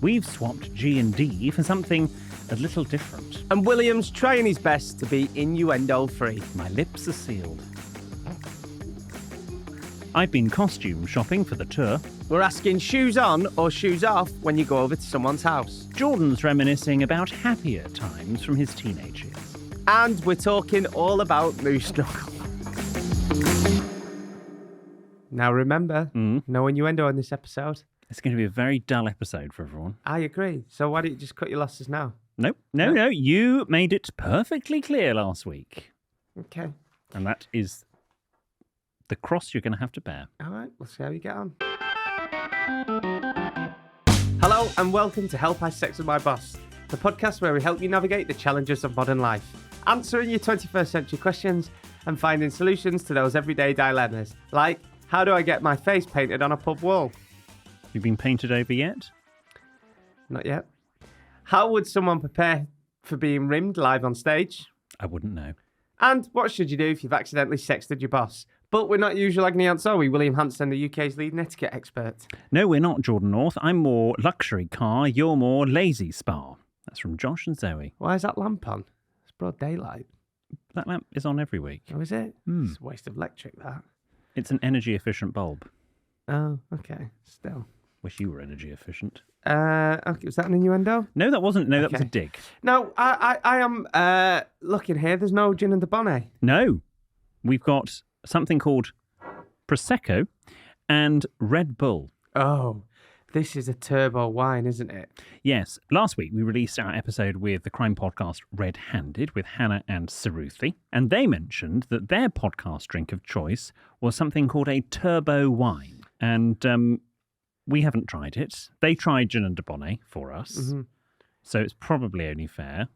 we've swapped G&D for something a little different. And William's trying his best to be innuendo-free. My lips are sealed. I've been costume shopping for the tour. We're asking shoes on or shoes off when you go over to someone's house. Jordan's reminiscing about happier times from his teenage years. And we're talking all about moose knuckle. Now remember, no innuendo on this episode. It's going to be a very dull episode for everyone. I agree. So why don't you just cut your losses now? No. You made it perfectly clear last week. Okay. And that is the cross you're going to have to bear. All right, we'll see how you get on. Hello and welcome to Help I Sexted My Boss, the podcast where we help you navigate the challenges of modern life, answering your 21st century questions and finding solutions to those everyday dilemmas, like how do I get my face painted on a pub wall? You've been painted over yet? Not yet. How would someone prepare for being rimmed live on stage? I wouldn't know. And what should you do if you've accidentally sexted your boss? But we're not usual Agni Ants, are we? William Hanson, the UK's leading etiquette expert. No, we're not, Jordan North. I'm more luxury car, you're more lazy spa. That's from Josh and Zoe. Why is that lamp on? It's broad daylight. That lamp is on every week. Oh, is it? It's a waste of electric, that. It's an energy efficient bulb. Oh, okay. Still. Wish you were energy efficient. Okay, was that an innuendo? No, that wasn't. No, that was a dig. No, I am looking here. There's no gin and the bonnet. No. We've got something called Prosecco and Red Bull. Oh, this is a turbo wine, isn't it? Yes. Last week, we released our episode with the crime podcast Red Handed with Hannah and Saruthi, and they mentioned that their podcast drink of choice was something called a turbo wine. And we haven't tried it. They tried gin and debonnaire for us, so it's probably only fair,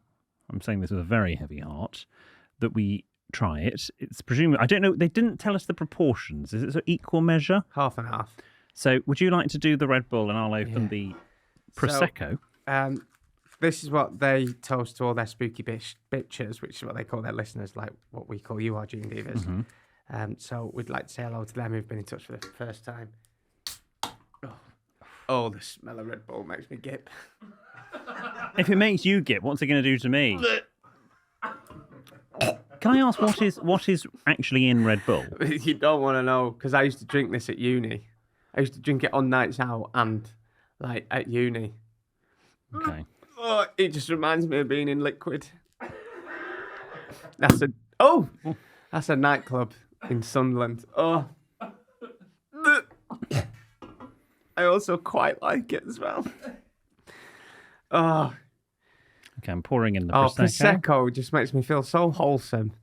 I'm saying this with a very heavy heart, that we try it. It's presumably, I don't know, they didn't tell us the proportions. Is it an equal measure? Half and half. So would you like to do the Red Bull and I'll open the Prosecco? So, this is what they toast to all their spooky bitches, which is what they call their listeners, like what we call you, our Gene Divas. So we'd like to say hello to them who've been in touch for the first time. Oh, the smell of Red Bull makes me gip. If it makes you gip, what's it going to do to me? Can I ask what is actually in Red Bull? You don't want to know, because I used to drink this at uni. I used to drink it on nights out and like at uni. Okay. Oh, it just reminds me of being in liquid. That's a nightclub in Sunderland. Oh. I also quite like it as well. Oh. Okay, I'm pouring in the Prosecco. Prosecco just makes me feel so wholesome.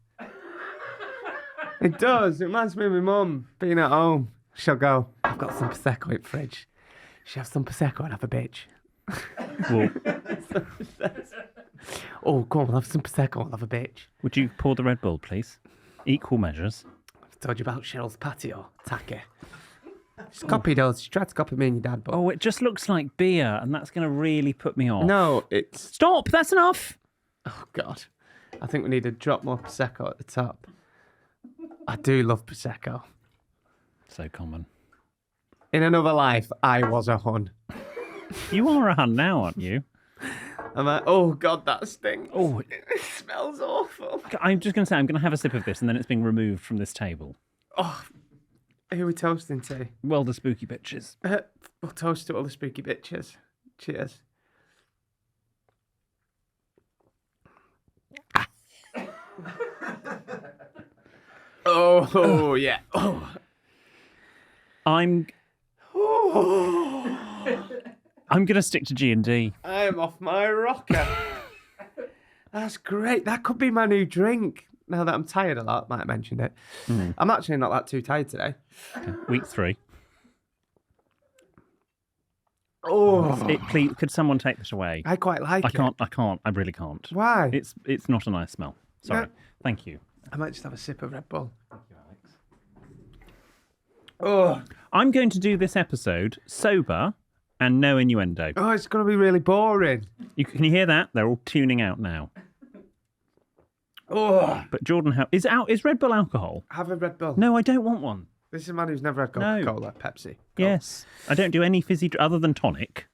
It does. It reminds me of my mum being at home. She'll go, I've got some Prosecco in the fridge. She'll have some Prosecco and have a bitch. Well, oh, go on, we'll have some Prosecco and have a bitch. would you pour the Red Bull, please? Equal measures. I've told you about Cheryl's patio. Tacky. She's copied us. She tried to copy me and your dad, but... Oh, it just looks like beer, and that's going to really put me off. No, it's... Stop! That's enough! Oh, God. I think we need to drop more Prosecco at the top. I do love Prosecco. So common. In another life, I was a hun. You are a hun now, aren't you? I'm like, oh, God, that stinks. Oh, It smells awful. I'm just going to say, I'm going to have a sip of this, and then it's being removed from this table. Oh, who are we toasting to? Well, the spooky bitches. We'll toast to all the spooky bitches. Cheers. Oh, yeah. Oh. I'm going to stick to G&D. I am off my rocker. That's great. That could be my new drink. Now that I'm tired a lot, might have mentioned it. I'm actually not that too tired today. Okay. Week 3. Oh, Please, could someone take this away? I quite like it. I can't. I really can't. Why? It's not a nice smell. Sorry. No. Thank you. I might just have a sip of Red Bull. Thank you, Alex. Oh, I'm going to do this episode sober and no innuendo. oh, it's going to be really boring. Can you hear that? They're all tuning out now. Oh, But Jordan, is Red Bull alcohol? have a Red Bull. No, I don't want one. This is a man who's never had No. Coca-Cola, Pepsi. Coke. Yes. I don't do any fizzy other than tonic.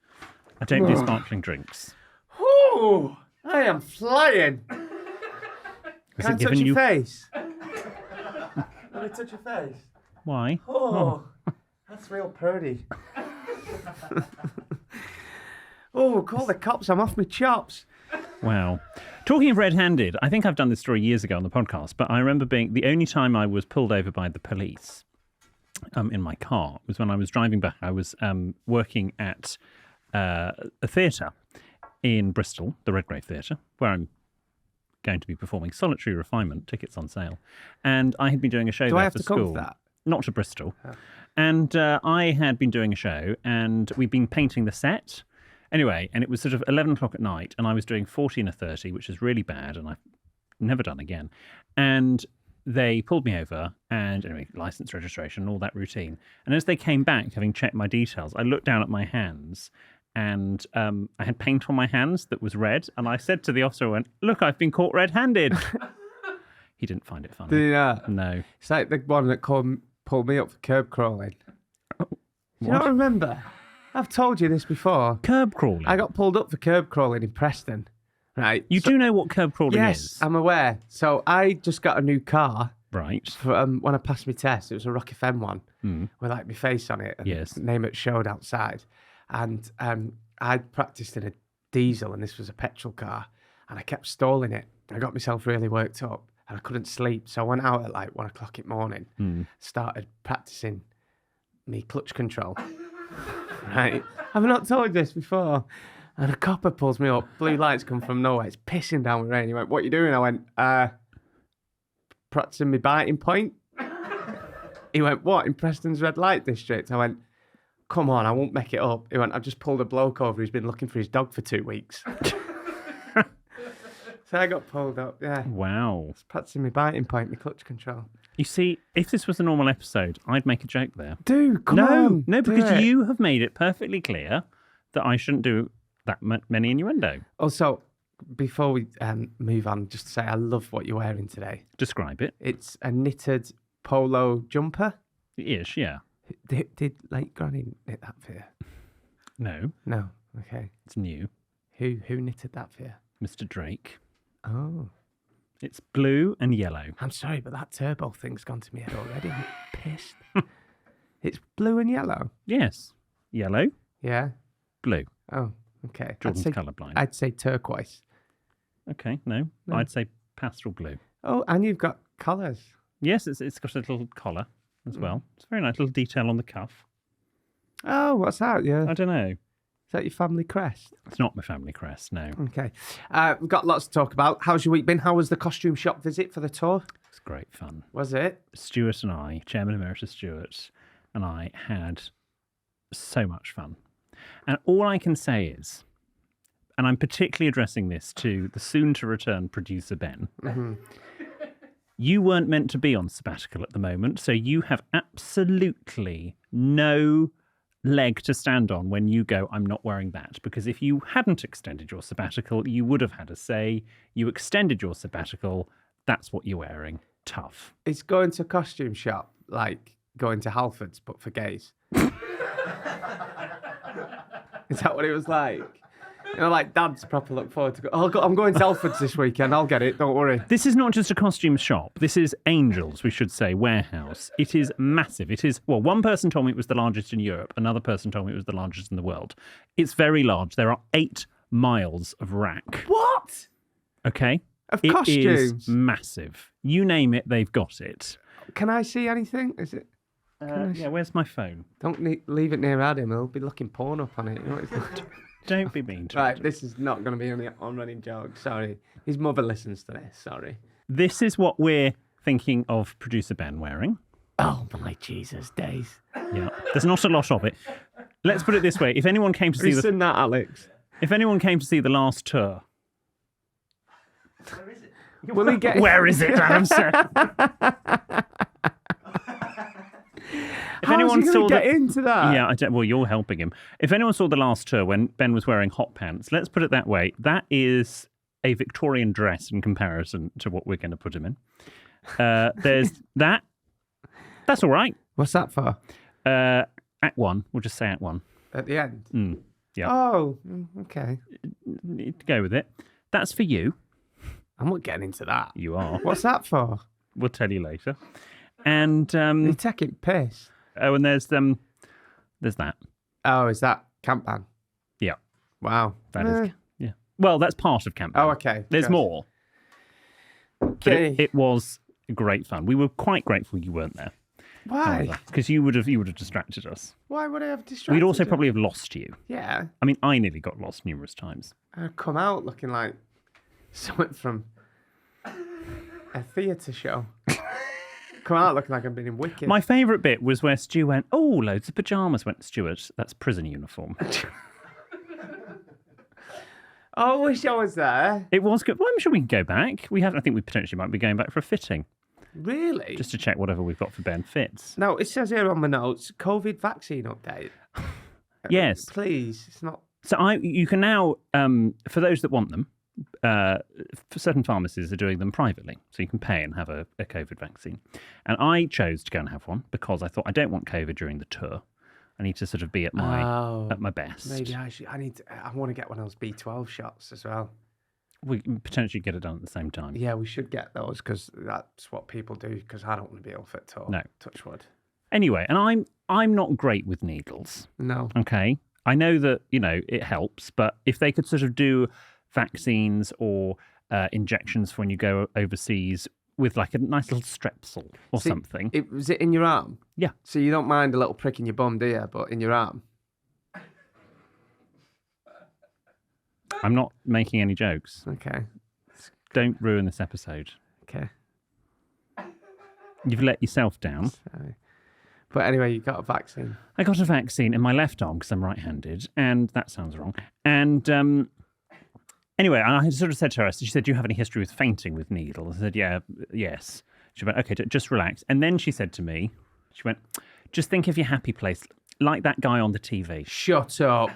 I don't do sparkling drinks. Ooh, I am flying. Has Can I it touch given your you... face? Let me touch your face. Why? Oh, that's real pretty. Oh, call the cops. I'm off my chops. Wow. Talking of red-handed, I think I've done this story years ago on the podcast, but I remember being the only time I was pulled over by the police in my car was when I was driving back. I was working at a theatre in Bristol, the Redgrave Theatre, where I'm going to be performing Solitary Refinement, tickets on sale. And I had been doing a show Do there I have for to school. come to that? Not to Bristol. Oh. And I had been doing a show and we'd been painting the set. Anyway, and it was sort of 11 o'clock at night and I was doing 40 and a 30, which is really bad and I've never done again. And they pulled me over and anyway, license, registration, all that routine. And as they came back, having checked my details, I looked down at my hands and I had paint on my hands that was red. And I said to the officer, I went, look, I've been caught red-handed. He didn't find it funny. Did you not? No. It's like the one that pulled me up for curb crawling. Do you What? not remember? I've told you this before. Curb crawling? I got pulled up for curb crawling in Preston. Right. You do know what curb crawling Yes, is? I'm aware. So I just got a new car Right. for, when I passed my test. It was a Rock FM one with like my face on it and Yes. name it showed outside. And I'd practiced in a diesel and this was a petrol car and I kept stalling it. I got myself really worked up and I couldn't sleep. So I went out at like 1 o'clock in the morning, started practicing me clutch control. Right. I've not told you this before. And a copper pulls me up. Blue lights come from nowhere. It's pissing down with rain. He went, what are you doing? I went, practicing my biting point. He went, what, in Preston's red light district? I went, come on, I won't make it up. He went, I've just pulled a bloke over who's been looking for his dog for 2 weeks. So I got pulled up, yeah. Wow. It's practicing my biting point, my clutch control. You see, if this was a normal episode, I'd make a joke there. Dude, come on. No, do because it. you have made it perfectly clear that I shouldn't do that many innuendo. Also, before we move on, just to say I love what you're wearing today. Describe it. It's a knitted polo jumper. It is, yeah. Did like Granny knit that for you? No, No. Okay. it's new. Who knitted that for you? Mr. Drake. Oh. It's blue and yellow. I'm sorry, but that turbo thing's gone to my head already. I'm pissed. It's blue and yellow. Yes. Yellow, Yeah. blue. Oh, okay. Jordan's colourblind. I'd say turquoise. Okay, no. I'd say pastel blue. Oh, and you've got colours. Yes, it's got a little collar as well. It's a very nice little detail on the cuff. Oh, what's that? Yeah. I don't know. Is that your family crest? It's not my family crest, no. Okay. We've got lots to talk about. How's your week been? How was the costume shop visit for the tour? It's great fun. Was it? Stuart and I, Chairman Emeritus Stuart, and I had so much fun. And all I can say is, and I'm particularly addressing this to the soon-to-return producer Ben, you weren't meant to be on sabbatical at the moment, so you have absolutely no leg to stand on when you go, I'm not wearing that. Because if you hadn't extended your sabbatical, you would have had a say. You extended your sabbatical, that's what you're wearing. Tough. It's going to a costume shop like going to Halfords, but for gays. Is that what it was like? You know, like dads proper look forward to go. Oh, I'm going to Halfords this weekend. I'll get it. Don't worry. This is not just a costume shop. This is Angels, we should say, warehouse. It is massive. It is, well, one person told me it was the largest in Europe. Another person told me it was the largest in the world. It's very large. There are 8 miles of rack. What? Okay? Of It costumes? is massive. You name it, they've got it. Can I see anything? Is it? Yeah, where's my phone? Don't leave it near Adam. He'll be looking porn up on it. You know what it's like? Don't be mean to Right, me. this is not going to be on running joke. Sorry. His mother listens to this. Sorry. This is what we're thinking of producer Ben wearing. Oh, my Jesus days. Yeah. There's not a lot of it. Let's put it this way. If anyone came to see Listen that, Alex. If anyone came to see the last tour, Will he get... where is it, Adam? If How anyone is he saw going to get into that? Yeah, I don't, well, you're helping him. If anyone saw the last tour when Ben was wearing hot pants, let's put it that way, that is a Victorian dress in comparison to what we're going to put him in. There's that. That's all right. What's that for? Act 1. We'll just say Act 1. At the end? Yeah. Oh, okay. Go with it. That's for you. I'm not getting into that. You are. What's that for? We'll tell you later. And You're taking piss. oh, and there's that. Oh, is that camp ban? Yeah. Wow. That is. Yeah. Well, that's part of camp. Oh, okay. There's Good. more. Okay. But it was great fun. We were quite grateful you weren't there. Why? Because you would have distracted us. Why would I have distracted We'd also you? probably have lost you. Yeah. I mean, I nearly got lost numerous times. I'd come out looking like something from a theatre show. Come out looking like I've been in Wicked. My favourite bit was where Stu went, "Oh, loads of pyjamas." Went, "Stuart, that's prison uniform." Oh, I wish I was there. It was good. Well, I'm sure we can go back. I think we potentially might be going back for a fitting. Really? Just to check whatever we've got for Ben fits. No, it says here on my notes, COVID vaccine update. Yes. Please, it's not... So you can now, for those that want them, for certain pharmacies are doing them privately. So you can pay and have a COVID vaccine. And I chose to go and have one because I thought I don't want COVID during the tour. I need to sort of be at my best. Maybe I should. I want to get one of those B12 shots as well. We can potentially get it done at the same time. Yeah, we should get those because that's what people do. Because I don't want to be ill fit at all. No. Touch wood. Anyway, and I'm not great with needles. No. Okay. I know that, it helps, but if they could sort of do vaccines or injections for when you go overseas with like a nice little strepsil or something. Was it in your arm? Yeah. So you don't mind a little prick in your bum, do you? But in your arm? I'm not making any jokes. Okay. Don't ruin this episode. Okay. You've let yourself down. Sorry. But anyway, you got a vaccine. I got a vaccine in my left arm because I'm right-handed, and that sounds wrong. And anyway, I sort of said to her, she said, "Do you have any history with fainting with needles?" I said, yes. She went, "Okay, just relax." And then she said to me, she went, "Just think of your happy place, like that guy on the TV." Shut up.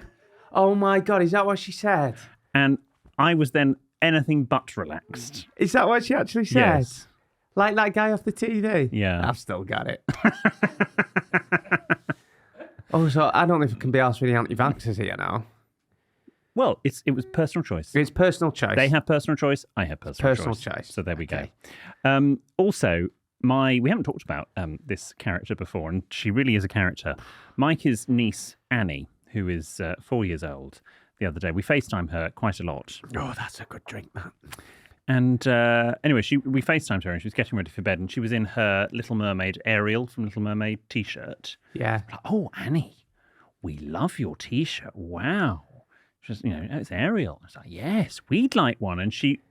Oh my God, is that what she said? And I was then anything but relaxed. Is that what she actually said? Yes. Like that guy off the TV? Yeah. I've still got it. Oh, so I don't know if it can be asked for the anti-vaxxers here now. Well, it was personal choice. It's personal choice. They have personal choice. I have personal choice. So there we Okay. go. Also, we haven't talked about this character before, and she really is a character. Mike's niece, Annie, who is 4 years old, the other day, we FaceTime her quite a lot. Oh, that's a good drink, man. And anyway, we FaceTimed her and she was getting ready for bed and she was in her Little Mermaid Ariel from Little Mermaid t-shirt. Yeah. Like, "Oh, Annie, we love your t-shirt. Wow." She was, "It's Ariel." I was like, "Yes, we'd like one." And she,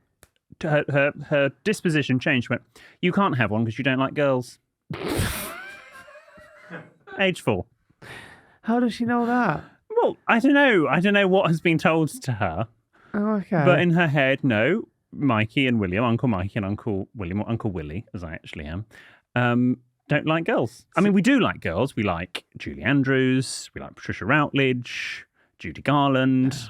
her disposition changed. She went, "You can't have one because you don't like girls." Age 4. How does she know that? Well, I don't know. I don't know what has been told to her. Oh, okay. But in her head, no. Mikey and William, Uncle Mikey and Uncle William, or Uncle Willie, as I actually am, don't like girls. I mean, we do like girls. We like Julie Andrews. We like Patricia Routledge, Judy Garland.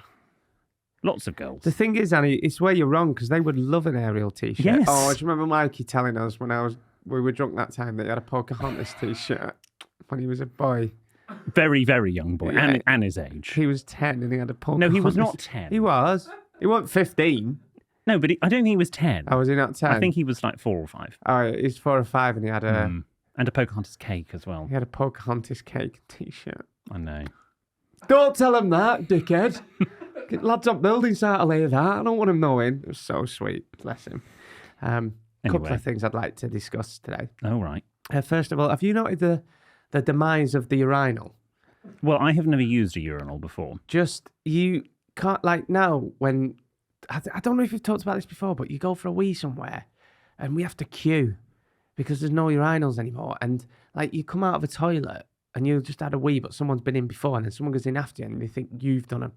Lots of girls. The thing is, Annie, it's where you're wrong because they would love an Ariel t-shirt. Yes. Oh, I just remember Mikey telling us when we were drunk that time that he had a Pocahontas t-shirt when he was a boy. Very, very young boy. Yeah. And his age. He was 10 and he had a Pocahontas. No, he was not 10. He was. He wasn't 15. No, but I don't think he was 10. Oh, was he not 10? I think he was like 4 or 5. Oh, he's 4 or 5 and he had a... And a Pocahontas cake as well. He had a Pocahontas cake t-shirt. I know. Don't tell him that, dickhead. Get lads on building site to lay that. I don't want him knowing. It was so sweet. Bless him. Couple of things I'd like to discuss today. Oh, right. First of all, have you noted the demise of the urinal? Well, I have never used a urinal before. Just, you can't, like now, when... I don't know if you've talked about this before, but you go for a wee somewhere and we have to queue because there's no urinals anymore. And like you come out of a toilet and you just had a wee, but someone's been in before and then someone goes in after you and they think you've done a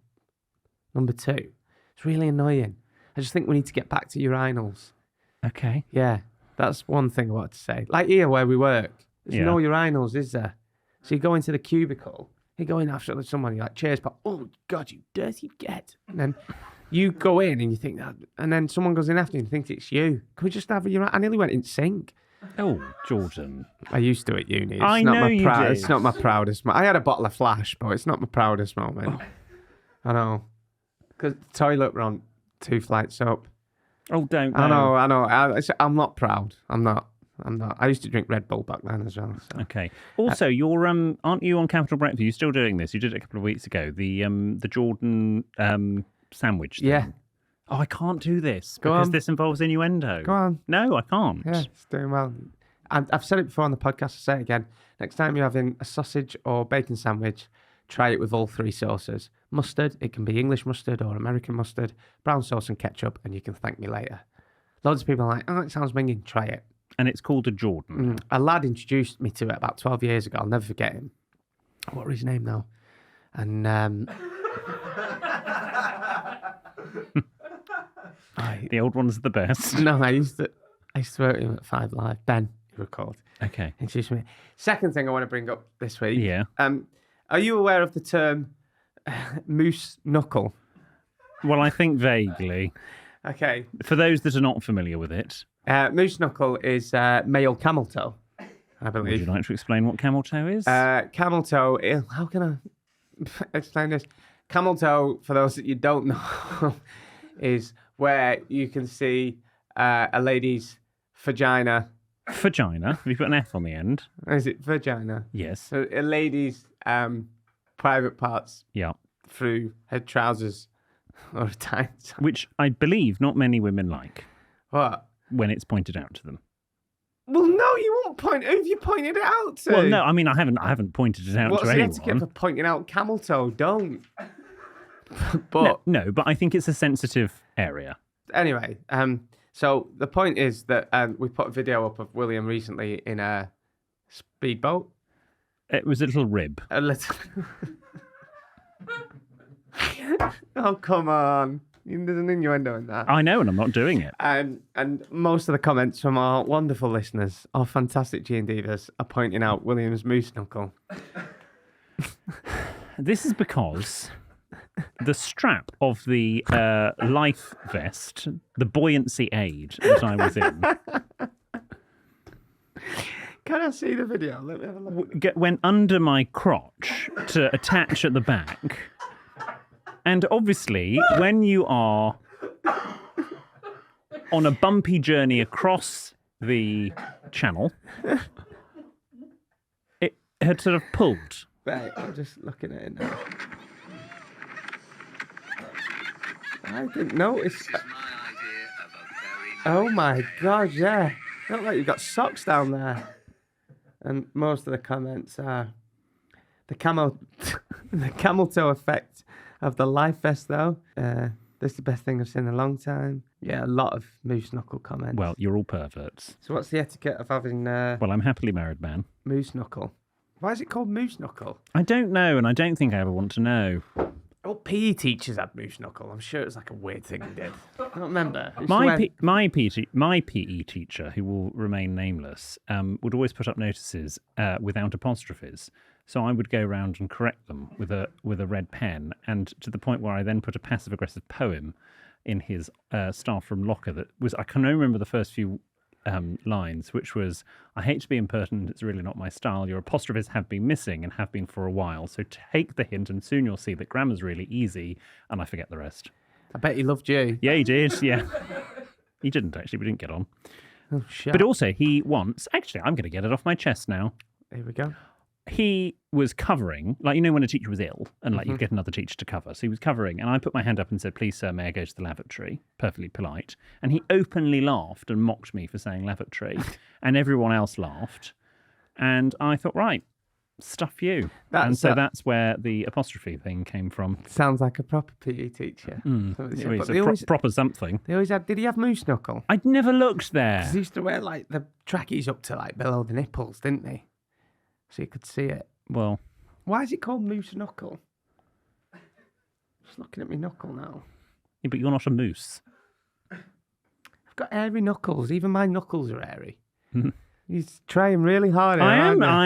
number 2. It's really annoying. I just think we need to get back to urinals. Okay. Yeah, that's one thing I wanted to say. Like here where we work, there's no urinals, is there? So you go into the cubicle, you go in after someone, you're like, "Cheers, pal." "Oh, God, you dirty get." And then you go in and you think that, and then someone goes in after you and thinks it's you. Can we just have a urinal? I nearly went in sync. Oh, Jordan. I used to at uni. It's I not know my you did. It's not my proudest moment. I had a bottle of Flash, but it's not my proudest moment. I know. Because the toilet we're on 2 flights up. Oh, don't. I know. I'm not proud. I'm not. I used to drink Red Bull back then as well. So. Okay. Also, you're aren't you on Capital Breakfast? You're still doing this. You did it a couple of weeks ago. The Jordan sandwich thing. Yeah. Oh, I can't do this Go because on. this involves innuendo. Go on. No, I can't. Yeah, it's doing well. I've said it before on the podcast. I'll say it again. Next time you're having a sausage or bacon sandwich, try it with all 3 sauces. Mustard, it can be English mustard or American mustard, brown sauce and ketchup, and you can thank me later. Loads of people are like, oh, it sounds minging. Try it. And it's called a Jordan. A lad introduced me to it about 12 years ago. I'll never forget him. What was his name now? And The old one's the best. no, I used to work with him at 5 Live. Ben, you were called. Okay. Introduced me. Second thing I want to bring up this week. Yeah. Are you aware of the term moose knuckle? Well, I think vaguely. Okay. For those that are not familiar with it, Moose knuckle is male camel toe, I would believe. you like to explain what camel toe is? Camel toe, how can I explain this? Camel toe, for those that you don't know, is where you can see a lady's vagina. Vagina. Have you put an F on the end? Is it vagina? Yes. So a lady's private parts Yeah. through her trousers or a tight. Which I believe not many women like What? when it's pointed out to them. Well, no, you won't point. Who have you pointed it out to? Well, no, I mean I haven't pointed it out What's to the anyone. etiquette for pointing out camel toe? Don't. But No, but I think it's a sensitive area. anyway, so the point is that we put a video up of William recently in a speedboat. It was a little rib. A little. Oh, come on. There's an innuendo in that. I know, and I'm not doing it. And most of the comments from our wonderful listeners, our fantastic G&Divas, are pointing out William's moose knuckle. This is because the strap of the life vest, the buoyancy aid that I was in, Can I see the video? Let me have a look. went under my crotch to attach at the back. And obviously, when you are on a bumpy journey across the channel, it had sort of pulled. Right, I'm just looking at it now. I didn't notice. Oh my god, yeah. Look like you've got socks down there. And most of the comments are the camel toe effect of the life vest though. This is the best thing I've seen in a long time. Yeah, a lot of moose knuckle comments. Well, you're all perverts. So what's the etiquette of having Well, I'm a happily married man. moose knuckle? Why is it called moose knuckle? I don't know, and I don't think I ever want to know. Well, PE teachers had moose knuckle. I'm sure it was like a weird thing they did. I don't remember. My PE teacher, who will remain nameless, would always put up notices without apostrophes. So I would go around and correct them with a red pen, and to the point where I then put a passive-aggressive poem in his staff room locker that was, I can only remember the first few lines, which was, I hate to be impertinent, it's really not my style. Your apostrophes have been missing and have been for a while. So take the hint and soon you'll see that grammar's really easy. And I forget the rest. I bet he loved you. Yeah, he did. Yeah. He didn't actually. We didn't get on. Oh, shit. But also he once, actually, I'm going to get it off my chest now. Here we go. He was covering, like, you know, when a teacher was ill and like you get another teacher to cover. So he was covering and I put my hand up and said, please, sir, may I go to the lavatory? Perfectly polite. And he openly laughed and mocked me for saying lavatory. And everyone else laughed. And I thought, right, stuff you. And so that's where the apostrophe thing came from. Sounds like a proper PE teacher. Proper something. They always had. Did he have moose knuckle? I'd never looked there. 'Cause he used to wear like the trackies up to like below the nipples, didn't he? So you could see it. Well, why is it called moose knuckle? Just looking at my knuckle now. Yeah, but you're not a moose. I've got hairy knuckles. Even my knuckles are hairy. You're trying really hard. I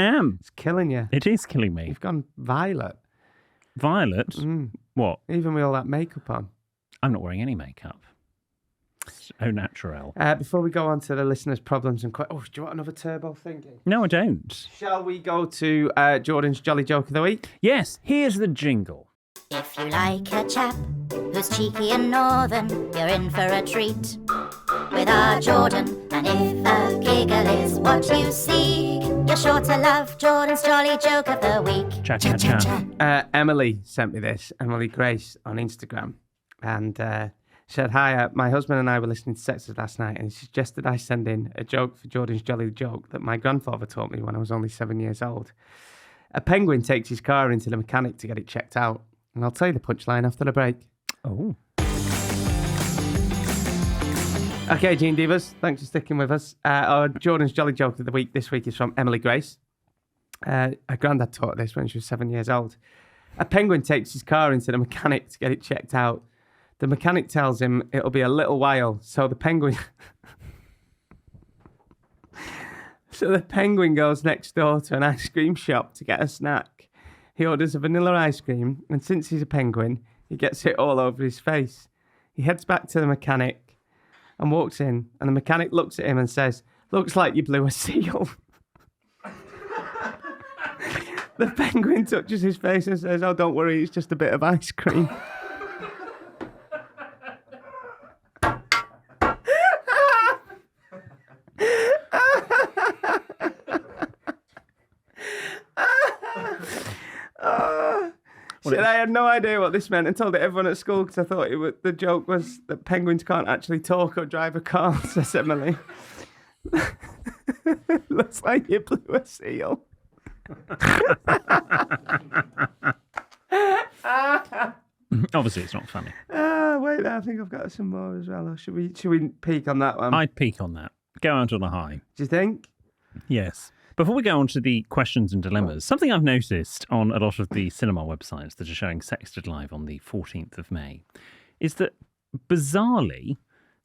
am. It's killing you. It is killing me. You've gone violet. Violet? What? Even with all that makeup on. I'm not wearing any makeup. So natural. Before we go on to the listeners' problems and questions. Oh, do you want another turbo thingy? No, I don't. Shall we go to Jordan's Jolly Joke of the Week? Yes, here's the jingle. If you like a chap who's cheeky and northern, you're in for a treat with our Jordan. And if a giggle is what you seek, you're sure to love Jordan's Jolly Joke of the Week. Cha cha cha. Emily sent me this, Emily Grace, on Instagram. And said, hi, my husband and I were listening to Sexted last night, and he suggested I send in a joke for Jordan's Jolly Joke that my grandfather taught me when I was only 7 years old. A penguin takes his car into the mechanic to get it checked out. And I'll tell you the punchline after the break. Oh. Okay, Gene Divas, thanks for sticking with us. Our Jordan's Jolly Joke of the Week this week is from Emily Grace. Her granddad taught this when she was 7 years old. A penguin takes his car into the mechanic to get it checked out. The mechanic tells him it'll be a little while, so the penguin... So the penguin goes next door to an ice cream shop to get a snack. He orders a vanilla ice cream, and since he's a penguin, he gets it all over his face. He heads back to the mechanic and walks in, and the mechanic looks at him and says, looks like you blew a seal. The penguin touches his face and says, oh, don't worry, it's just a bit of ice cream. I had no idea what this meant and told it everyone at school because I thought the joke was that penguins can't actually talk or drive a car, says Emily. Looks like you blew a seal. Obviously, it's not funny. Wait, I think I've got some more as well. Or should we peek on that one? I'd peek on that. Go out on a high. Do you think? Yes. Before we go on to the questions and dilemmas, something I've noticed on a lot of the cinema websites that are showing Sexted Live on the 14th of May is that, bizarrely,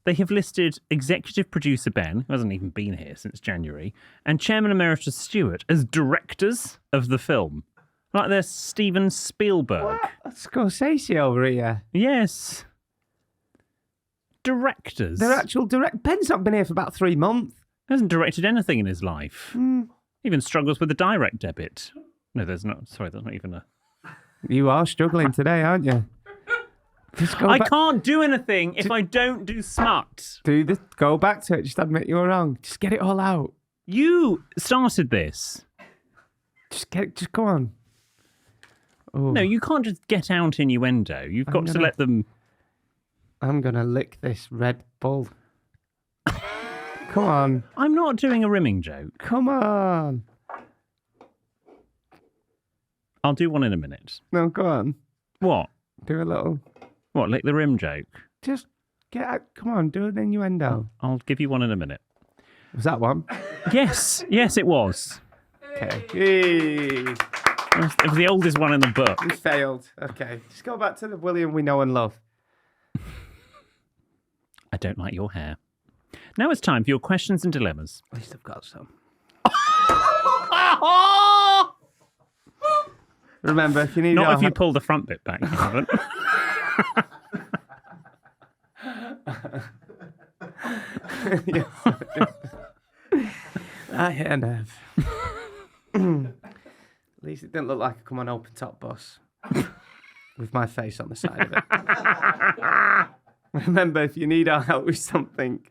they have listed executive producer Ben, who hasn't even been here since January, and Chairman Emeritus Stewart as directors of the film. Like they're Steven Spielberg. What? Scorsese over here. Yes. Directors. They're actual Ben's not been here for about 3 months. Hasn't directed anything in his life. Even struggles with the direct debit. No, there's not. Sorry, there's not even a... You are struggling today, aren't you? I can't do anything if I don't do smut. Go back to it. Just admit you were wrong. Just get it all out. You started this. Just go on. Oh. No, you can't just get out innuendo. You've got to let them... I'm going to lick this Red Bull. Come on. I'm not doing a rimming joke. Come on. I'll do one in a minute. No, go on. What? Do a little... What, lick the rim joke? Just get out. Come on, do an innuendo. I'll give you one in a minute. Was that one? Yes, it was. Okay. Hey. It was the oldest one in the book. We failed. Okay. Just go back to the William we know and love. I don't like your hair. Now it's time for your questions and dilemmas. At least I've got some. Remember, if you need... Not if you pull the front bit back, you haven't. I hear nerve. At least it didn't look like I come on open top bus with my face on the side of it. Remember, if you need our help with something,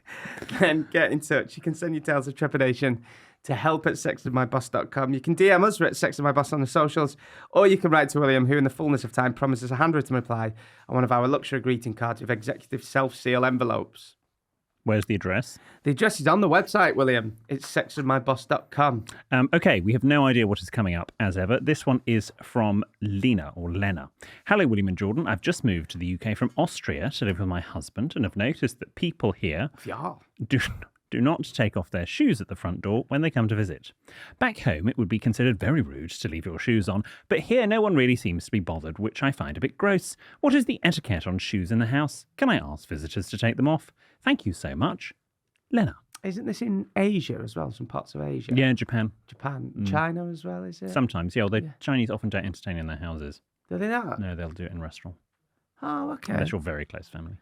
then get in touch. You can send your tales of trepidation to help@sextedmyboss.com. You can DM us, we're at sextedmyboss on the socials, or you can write to William, who in the fullness of time promises a handwritten reply on one of our luxury greeting cards with executive self-seal envelopes. Where's the address? The address is on the website, William. It's sextedmyboss.com. Okay, we have no idea what is coming up, as ever. This one is from Lena, or Lena. Hello, William and Jordan. I've just moved to the UK from Austria to live with my husband and have noticed that people here do not take off their shoes at the front door when they come to visit. Back home, it would be considered very rude to leave your shoes on, but here no one really seems to be bothered, which I find a bit gross. What is the etiquette on shoes in the house? Can I ask visitors to take them off? Thank you so much. Lena. Isn't this in Asia as well? Some parts of Asia? Yeah, Japan. China as well, is it? Sometimes, yeah. Chinese often don't entertain in their houses. Do they not? No, they'll do it in a restaurant. Oh, okay. Unless you're very close family.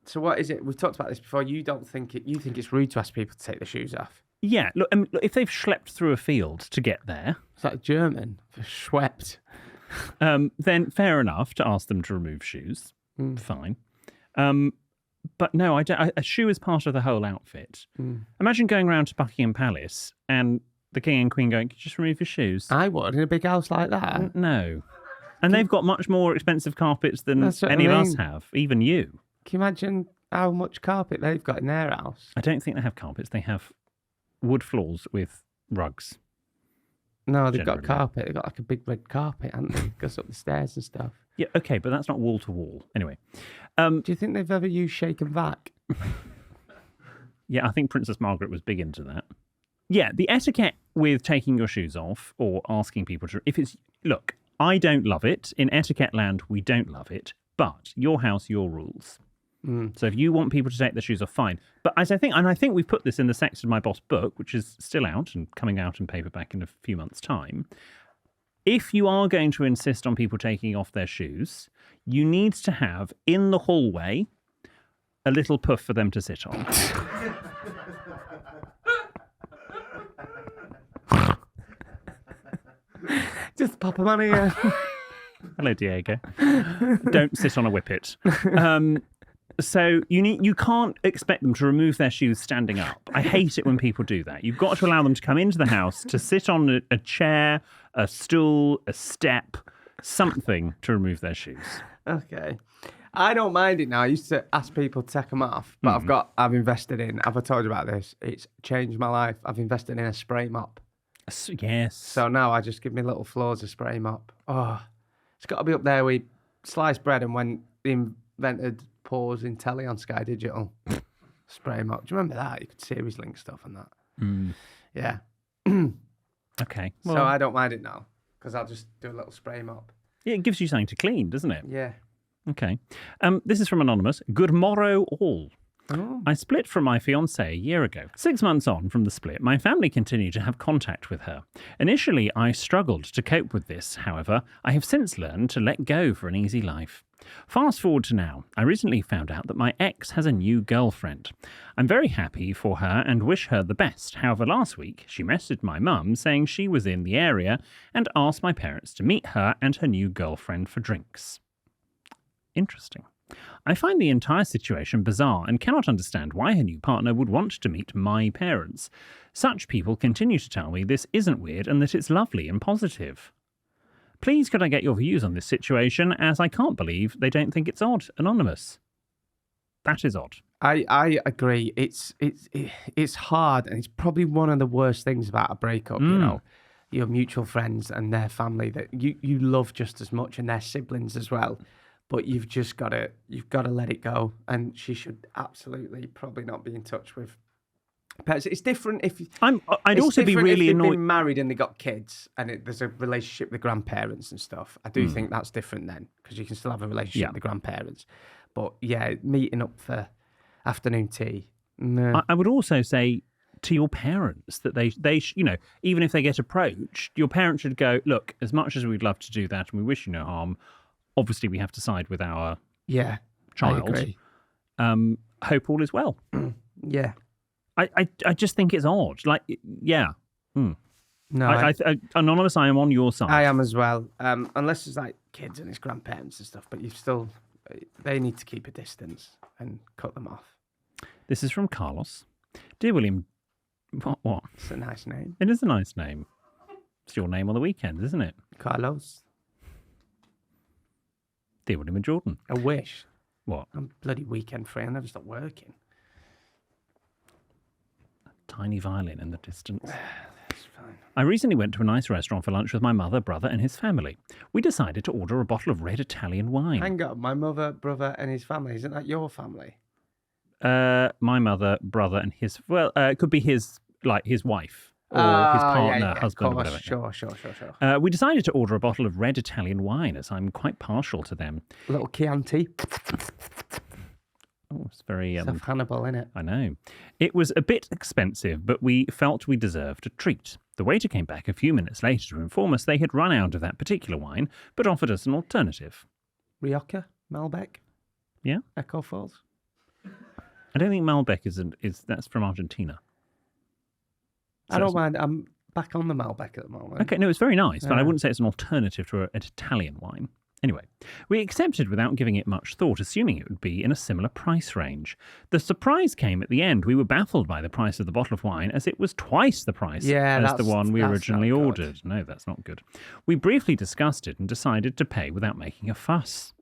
So what is it? We've talked about this before. You think it's rude to ask people to take their shoes off? Yeah. Look, if they've schlepped through a field to get there. Is that German for schwepped? then fair enough to ask them to remove shoes. Fine. But no, a shoe is part of the whole outfit. Imagine going around to Buckingham Palace and the King and Queen going, "Could you just remove your shoes?" I would, in a big house like that. No. And they've got much more expensive carpets than any of us have, even you. Can you imagine how much carpet they've got in their house? I don't think they have carpets. They have wood floors with rugs. No, they've got Generally. carpet. They've got like a big red carpet, haven't they? Goes up the stairs and stuff. Yeah, okay, but that's not wall to wall. Anyway. Do you think they've ever used shake and vac? Yeah, I think Princess Margaret was big into that. Yeah, the etiquette with taking your shoes off or asking people to... Look, I don't love it. In etiquette land, we don't love it. But your house, your rules. So if you want people to take their shoes off, fine. But as I think we've put this in the Sexted My Boss book, which is still out and coming out in paperback in a few months' time. If you are going to insist on people taking off their shoes, you need to have, in the hallway, a little puff for them to sit on. Just pop them on here. Hello, Diego. Don't sit on a whippet. So you can't expect them to remove their shoes standing up. I hate it when people do that. You've got to allow them to come into the house, to sit on a chair, a stool, a step, something to remove their shoes. Okay. I don't mind it now. I used to ask people to take them off, but I've invested in, have I told you about this? It's changed my life. I've invested in a spray mop. Yes. So now I just give me little floors of spray mop. Oh, it's got to be up there with sliced bread and when they invented pause in telly on Sky Digital. Spray mop. Do you remember that? You could series link stuff and that. Yeah. Okay. So I don't mind it now because I'll just do a little spray mop. Yeah, it gives you something to clean, doesn't it? Yeah. Okay. This is from Anonymous. Good morrow, all. Oh. I split from my fiancée a year ago. 6 months on from the split, my family continued to have contact with her. Initially, I struggled to cope with this. However, I have since learned to let go for an easy life. Fast forward to now. I recently found out that my ex has a new girlfriend. I'm very happy for her and wish her the best. However, last week, she messaged my mum saying she was in the area and asked my parents to meet her and her new girlfriend for drinks. Interesting. I find the entire situation bizarre and cannot understand why her new partner would want to meet my parents. Such people continue to tell me this isn't weird and that it's lovely and positive. Please could I get your views on this situation, as I can't believe they don't think it's odd. Anonymous. That is odd. I agree. It's hard and it's probably one of the worst things about a breakup, you know. Your mutual friends and their family that you love just as much and their siblings as well. But you've got to let it go, and she should absolutely probably not be in touch with parents. It's different if I'd also be really if annoyed. they've been married and they got kids, and there's a relationship with the grandparents and stuff. I do think that's different then, because you can still have a relationship with the grandparents. But yeah, meeting up for afternoon tea. No. I would also say to your parents that they even if they get approached, your parents should go, look, as much as we'd love to do that and we wish you no harm, obviously we have to side with our child. I agree. Hope all is well. Yeah. I just think it's odd. Like, yeah. No, Anonymous, I am on your side. I am as well. Unless it's like kids and his grandparents and stuff, but they need to keep a distance and cut them off. This is from Carlos. Dear William, what? It's a nice name. It is a nice name. It's your name on the weekend, isn't it? Carlos. Dear William and Jordan. I wish. What? I'm bloody weekend free. I never stop working. Tiny violin in the distance. That's fine. I recently went to a nice restaurant for lunch with my mother, brother, and his family. We decided to order a bottle of red Italian wine. Hang on, my mother, brother, and his family. Isn't that your family? My mother, brother, and his... Well, it could be his wife or his partner, husband, or whatever. Sure. We decided to order a bottle of red Italian wine, as I'm quite partial to them. A little Chianti. Oh, it's very... It's a Hannibal, innit? I know. It was a bit expensive, but we felt we deserved a treat. The waiter came back a few minutes later to inform us they had run out of that particular wine, but offered us an alternative. Rioja? Malbec? Yeah? Echo Falls? I don't think Malbec is that's from Argentina. I don't mind. back on the Malbec at the moment. Okay, no, it's very nice, but I wouldn't say it's an alternative to an Italian wine. Anyway, we accepted without giving it much thought, assuming it would be in a similar price range. The surprise came at the end. We were baffled by the price of the bottle of wine, as it was twice the price as the one we originally ordered. No, that's not good. We briefly discussed it and decided to pay without making a fuss.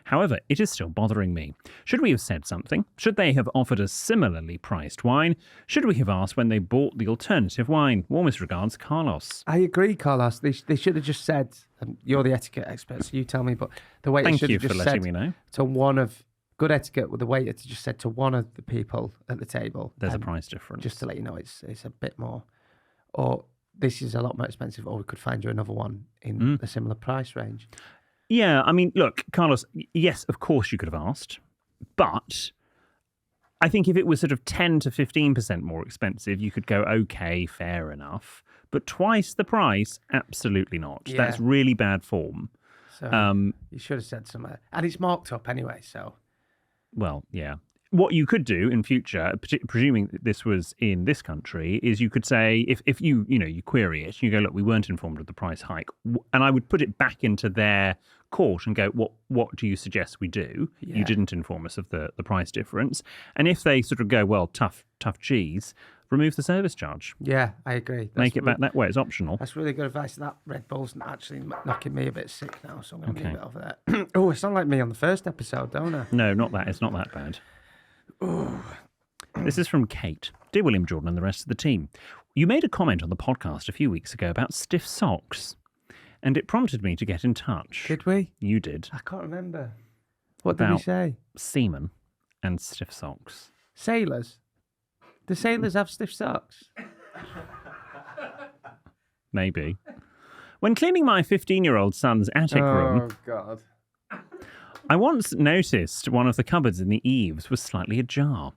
However, it is still bothering me. Should we have said something? Should they have offered us similarly priced wine? Should we have asked when they bought the alternative wine? Warmest regards, Carlos. I agree, Carlos. They should have just said, you're the etiquette expert, so you tell me, but the waiter should have just said letting me know. to one of, good etiquette with the waiter to just said to one of the people at the table. There's a price difference. Just to let you know, it's a bit more. Or this is a lot more expensive, or we could find you another one in a similar price range. Yeah, I mean, look, Carlos, yes, of course you could have asked, but I think if it was sort of 10 to 15% more expensive, you could go, okay, fair enough. But twice the price, absolutely not. Yeah. That's really bad form. So you should have said something. And it's marked up anyway, so. Well, yeah. What you could do in future, presuming that this was in this country, is you could say, if you query it, you go, look, we weren't informed of the price hike. And I would put it back into their court and go, what do you suggest we do? Yeah. You didn't inform us of the price difference. And if they sort of go, well, tough cheese, remove the service charge. Yeah, I agree. Make it back that way. It's optional. That's really good advice. That Red Bull's actually knocking me a bit sick now, so I'm going to move it over there. Oh, I sound like me on the first episode, don't I? No, not that. It's not that bad. Ooh. This is from Kate. Dear William Jordan and the rest of the team, you made a comment on the podcast a few weeks ago about stiff socks, and it prompted me to get in touch. Did we? You did. I can't remember. What did we say? Semen and stiff socks. Sailors? Do sailors have stiff socks? Maybe. When cleaning my 15-year-old son's attic room... Oh, God. I once noticed one of the cupboards in the eaves was slightly ajar.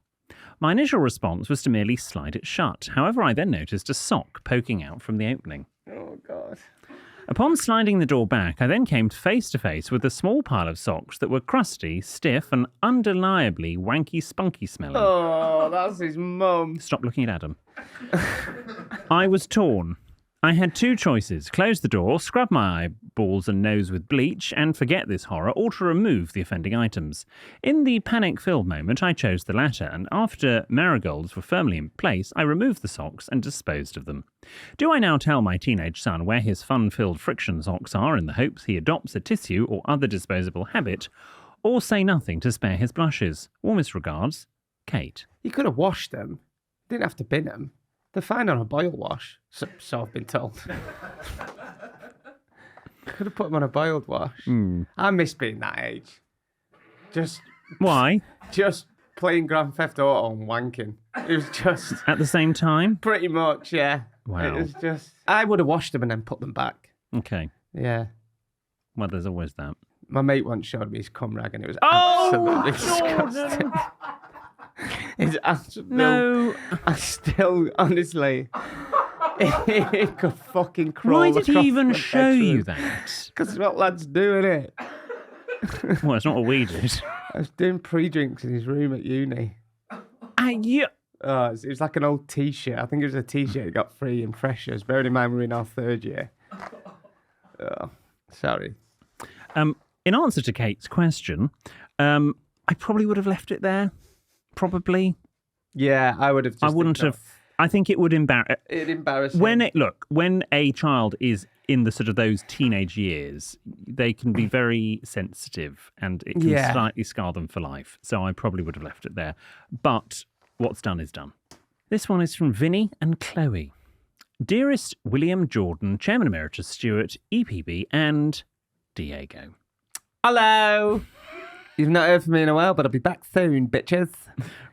My initial response was to merely slide it shut. However, I then noticed a sock poking out from the opening. Oh, God. Upon sliding the door back, I then came face to face with a small pile of socks that were crusty, stiff, and undeniably wanky spunky smelling. Oh, that's his mum. Stop looking at Adam. I was torn. I had two choices: close the door, scrub my eyeballs and nose with bleach, and forget this horror, or to remove the offending items. In the panic-filled moment, I chose the latter, and after marigolds were firmly in place, I removed the socks and disposed of them. Do I now tell my teenage son where his fun-filled friction socks are in the hopes he adopts a tissue or other disposable habit, or say nothing to spare his blushes? Warmest regards, Kate. You could have washed them. Didn't have to bin them. They're fine on a boil wash, so I've been told. Could have put them on a boiled wash. I miss being that age. Why? Just playing Grand Theft Auto and wanking. It was just... At the same time? Pretty much, yeah. Wow. It was just... I would have washed them and then put them back. Okay. Yeah. Well, there's always that. My mate once showed me his cum rag and it was absolutely disgusting. It's absolutely... No. I still, honestly... It could fucking crawl. Why did he even the show bedroom. you that? Because it's what lads do, innit? Well, it's not what we did. I was doing pre-drinks in his room at uni. Yeah. Oh, it was like an old T-shirt. I think it was a T-shirt he got free in Freshers. Bearing in mind we're in our third year. Oh, sorry. In answer to Kate's question, I probably would have left it there. Probably. Yeah, I would have just... I wouldn't have... I think it would embarrass... It'd embarrass him. When a child is in the sort of those teenage years, they can be very sensitive and it can slightly scar them for life. So I probably would have left it there. But what's done is done. This one is from Vinny and Chloe. Dearest William Jordan, Chairman Emeritus Stewart, EPB, and Diego. Hello. You've not heard from me in a while, but I'll be back soon, bitches.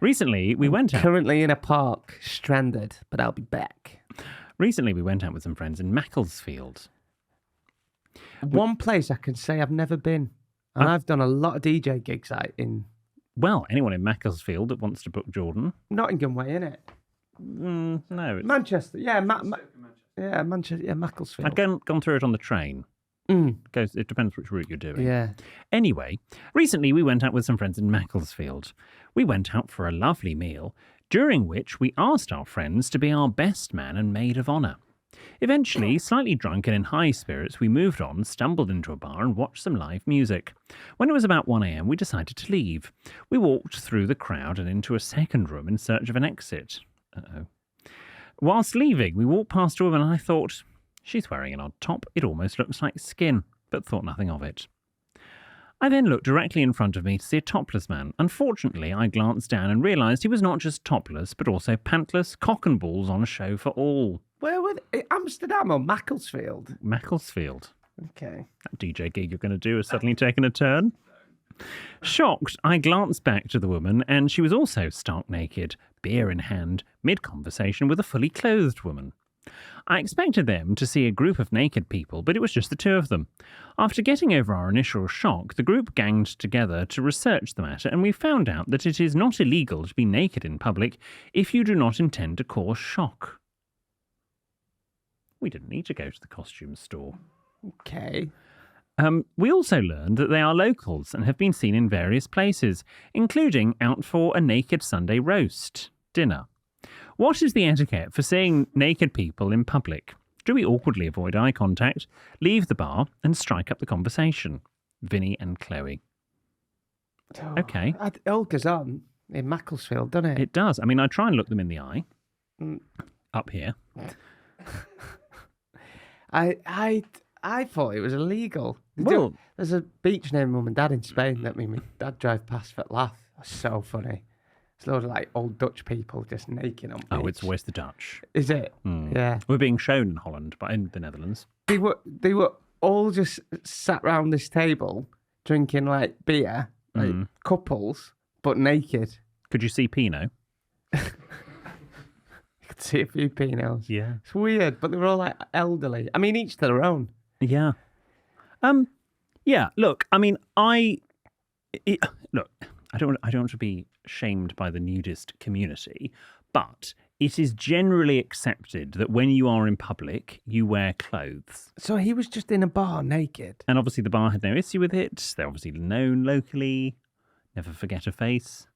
Recently, we went out... Currently in a park, stranded, but I'll be back. Recently, we went out with some friends in Macclesfield. One place I can say I've never been. And I've done a lot of DJ gigs out in... Well, anyone in Macclesfield that wants to book Jordan. Nottingham way, innit? No. It's... Manchester, yeah. Manchester, yeah, Macclesfield. I've gone through it on the train. It depends which route you're doing. Yeah. Anyway, recently we went out with some friends in Macclesfield. We went out for a lovely meal, during which we asked our friends to be our best man and maid of honour. Eventually, slightly drunk and in high spirits, we moved on, stumbled into a bar and watched some live music. When it was about 1 a.m, we decided to leave. We walked through the crowd and into a second room in search of an exit. Uh-oh. Whilst leaving, we walked past a woman and I thought, she's wearing an odd top. It almost looks like skin, but thought nothing of it. I then looked directly in front of me to see a topless man. Unfortunately, I glanced down and realised he was not just topless, but also pantless, cock and balls on a show for all. Where were they? Amsterdam or Macclesfield? Macclesfield. Okay. That DJ gig you're going to do has suddenly taken a turn. Shocked, I glanced back to the woman, and she was also stark naked, beer in hand, mid-conversation with a fully clothed woman. I expected them to see a group of naked people, but it was just the two of them. After getting over our initial shock, the group ganged together to research the matter, and we found out that it is not illegal to be naked in public if you do not intend to cause shock. We didn't need to go to the costume store. Okay. We also learned that they are locals and have been seen in various places, including out for a naked Sunday roast dinner. What is the etiquette for seeing naked people in public? Do we awkwardly avoid eye contact, leave the bar, and strike up the conversation? Vinny and Chloe. Oh, Okay. It all goes on in Macclesfield, doesn't it? It does. I mean, I try and look them in the eye. Up here. I thought it was illegal. Well- There's a beach named Mum and Dad in Spain that made me dad drive past for laugh. That's so funny. It's a load of like old Dutch people just naked on beach. Oh, it's always the Dutch. Is it? Yeah. We're being shown in Holland, but in the Netherlands. They were all just sat round this table drinking like beer, like couples, but naked. Could you see Pinot? You could see a few Pinots. Yeah. It's weird, but they were all like elderly. I mean, each to their own. Yeah. Yeah, look, I mean, look, I don't want to be shamed by the nudist community, but it is generally accepted that when you are in public, you wear clothes. So he was just in a bar naked. And obviously the bar had no issue with it. They're obviously known locally. Never forget a face.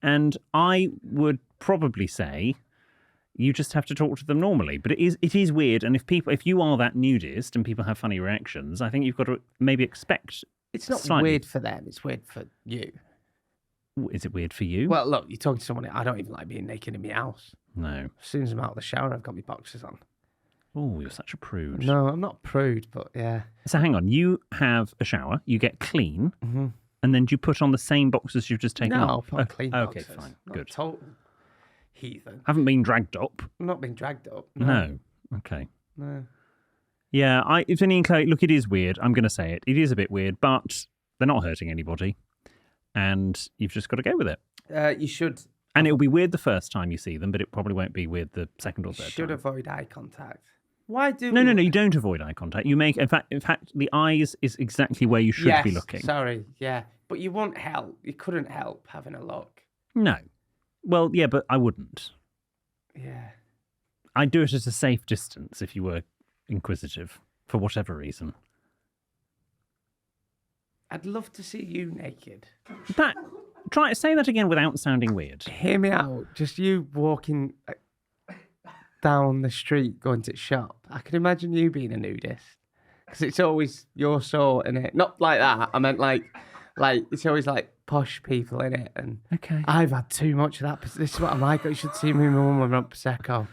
And I would probably say you just have to talk to them normally. But it is weird. And if you are that nudist and people have funny reactions, I think you've got to maybe expect. It's not slightly. weird for them. It's weird for you. Is it weird for you? Well, look, you're talking to someone. I don't even like being naked in my house. No. As soon as I'm out of the shower, I've got my boxers on. Oh, you're such a prude. No, I'm not prude, but yeah. So hang on. You have a shower, you get clean, and then do you put on the same boxes you've just taken No, off? I'll put clean Okay, boxers. fine. Not Good. Total heathen. Haven't been dragged up. I'm not being dragged up. No. Okay. No. Yeah, if Vinny and Chloe, look, it is weird. I'm going to say it. It is a bit weird, but they're not hurting anybody. And you've just got to go with it. You should. And it'll be weird the first time you see them, but it probably won't be weird the second or third Should time. avoid eye contact. Why do No, you don't avoid eye contact. You make, in fact, the eyes is exactly where you should be looking. Sorry, yeah. But you won't help. You couldn't help having a look. No. Well, yeah, but I wouldn't. Yeah. I'd do it at a safe distance if you were inquisitive, for whatever reason. I'd love to see you naked. Say that again without sounding weird. Hear me out. Just you walking down the street going to the shop. I could imagine you being a nudist. Because it's always your sort in it. Not like that. I meant like it's always like posh people in it. And Okay. I've had too much of that. This is what I'm like. You should see me and my mum when I'm on Prosecco.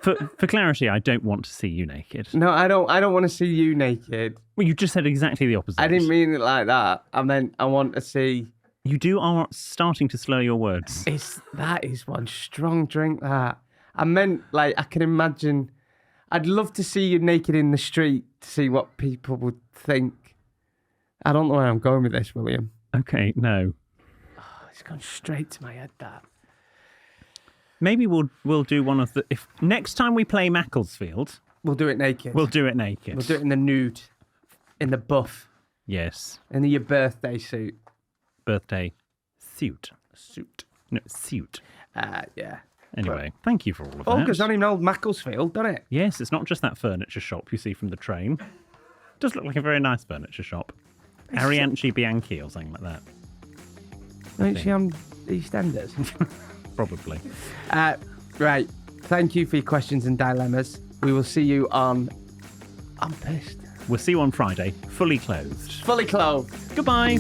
For clarity, I don't want to see you naked. No, I don't want to see you naked. Well, you just said exactly the opposite. I didn't mean it like that. I meant I want to see. You are starting to slur your words. That is one strong drink, that. I meant, like, I can imagine. I'd love to see you naked in the street to see what people would think. I don't know where I'm going with this, William. Okay, no. Oh, it's gone straight to my head, that. Maybe we'll do one of the. If next time we play Macclesfield, We'll do it naked. we'll do it naked. We'll do it in the nude, in the buff, Yes, in your birthday suit. birthday suit. No, suit. Yeah. Anyway, thank you for all of Oh, that. because on in old Macclesfield, doesn't it? Yes, it's not just that furniture shop you see from the train. It does look like a very nice furniture shop. Arianci Bianchi or something like that. Don't you on EastEnders? Probably. Right. Thank you for your questions and dilemmas. We will see you on... I'm pissed. We'll see you on Friday, fully clothed. Fully clothed. Goodbye.